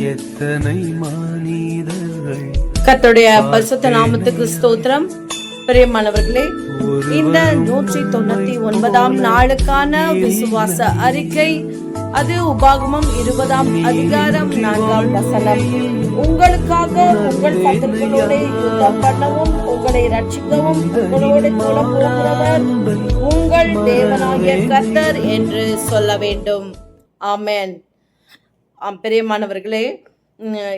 எத்தனை மனிதர்கள். கர்த்தருடைய பரிசுத்த நாமத்துக்கு ஸ்தோத்திரம். பிரியமானவர்களே, இந்த 199ஆம் நாளுக்கான விசுவாச அறிக்கை, அது உபாகமம் 20ஆம் அதிகாரம் 4ஆம் வசனம். உங்களுக்காக உங்கள் சத்துருக்களோட யுத்தம் பண்ணவும் உங்களை ரட்சிக்கவும் உங்களோடு கூட போகிறவர் உங்கள் தேவனாகிய கர்த்தர் என்று சொல்ல வேண்டும். ஆமென். பிரியமானவர்களே,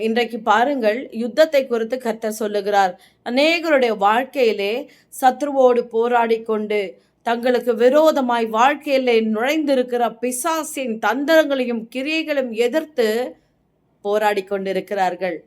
இன்றைக்கு பாருங்கள், யுத்தத்தை குறித்து கர்த்தர் சொல்லுகிறார். அநேகருடைய வாழ்க்கையிலே சத்ருவோடு போராடி கொண்டு தங்களுக்கு விரோதமாய் வாழ்க்கையிலே நுழைந்திருக்கிற பிசாசின் தந்திரங்களையும் கிரியைகளையும் எதிர்த்து போராடி கொண்டிருக்கிறார்கள்.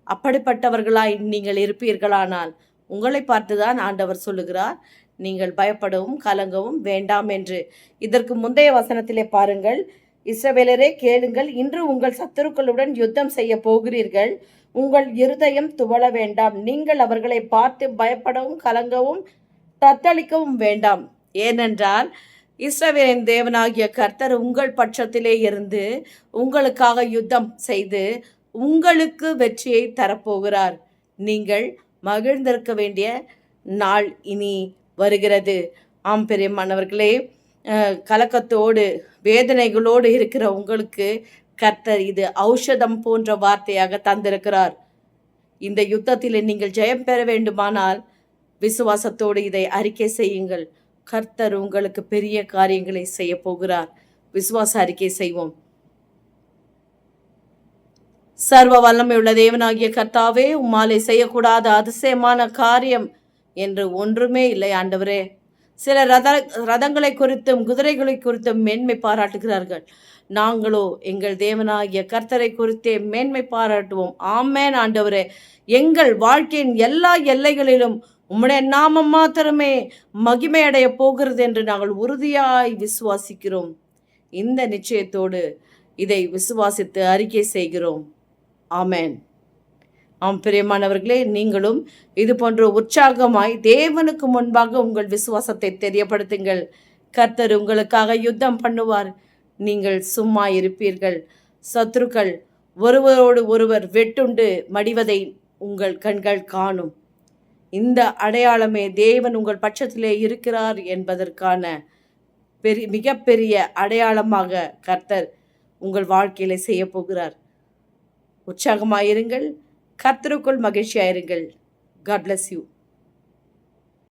அப்படிப்பட்டவர்களாய் நீங்கள் இருப்பீர்களானால் உங்களை பார்த்துதான் ஆண்டவர் சொல்லுகிறார், நீங்கள் பயப்படவும் கலங்கவும் வேண்டாம் என்று. இதற்கு முந்தைய வசனத்திலே பாருங்கள், இஸ்ரவேலரே கேளுங்கள், இன்று உங்கள் சத்துருக்களுடன் யுத்தம் செய்ய போகிறீர்கள். உங்கள் இருதயம் துவள வேண்டாம். நீங்கள் அவர்களை பார்த்து பயப்படவும் கலங்கவும் தத்தளிக்கவும் வேண்டாம். ஏனென்றால் இஸ்ரவேலின் தேவனாகிய கர்த்தர் உங்கள் பட்சத்திலே இருந்து உங்களுக்காக யுத்தம் செய்து உங்களுக்கு வெற்றியை தரப்போகிறார். நீங்கள் மகிழ்ந்திருக்க வேண்டிய நாள் இனி வருகிறது. ஆம் பிரியமானவர்களே, கலக்கத்தோடு வேதனைகளோடு இருக்கிற உங்களுக்கு கர்த்தர் இது ஔஷதம் போன்ற வார்த்தையாக தந்திருக்கிறார். இந்த யுத்தத்தில் நீங்கள் ஜெயம் பெற வேண்டுமானால் விசுவாசத்தோடு இதை அறிக்கை செய்யுங்கள். கர்த்தர் உங்களுக்கு பெரிய காரியங்களை செய்ய போகிறார். விசுவாச அறிக்கை செய்வோம். சர்வ வல்லமையுள்ள தேவனாகிய கர்த்தாவே, உம்மாலே செய்யக்கூடாத அதிசயமான காரியம் என்று ஒன்றுமே இல்லை ஆண்டவரே. சில ரதங்களை குறித்தும் குதிரைகளை குறித்தும் மேன்மை பாராட்டுகிறார்கள். நாங்களோ எங்கள் தேவனாகிய கர்த்தரை குறித்தே மேன்மை பாராட்டுவோம். ஆமென் ஆண்டவரே. எங்கள் வாழ்க்கையின் எல்லா எல்லைகளிலும் உம்முடைய நாமம் மாத்திரமே மகிமை அடைய போகிறது என்று நாங்கள் உறுதியாய் விசுவாசிக்கிறோம். இந்த நிச்சயத்தோடு இதை விசுவாசித்து அறிக்கை செய்கிறோம். ஆமென். ஆம் பிரியமானவர்களே, நீங்களும் இது போன்ற உற்சாகமாய் தேவனுக்கு முன்பாக உங்கள் விசுவாசத்தை தெரியப்படுத்துங்கள். கர்த்தர் உங்களுக்காக யுத்தம் பண்ணுவார். நீங்கள் சும்மா இருப்பீர்கள். சத்துருக்கள் ஒருவரோடு ஒருவர் வெட்டுண்டு மடிவதை உங்கள் கண்கள் காணும். இந்த அடையாளமே தேவன் உங்கள் பட்சத்திலே இருக்கிறார் என்பதற்கான மிகப்பெரிய அடையாளமாக கர்த்தர் உங்கள் வாழ்க்கையில செய்ய போகிறார். உற்சாகமாயிருங்கள். கர்த்தருக்குள் மகிழ்ச்சியாயிருங்கள். God bless you.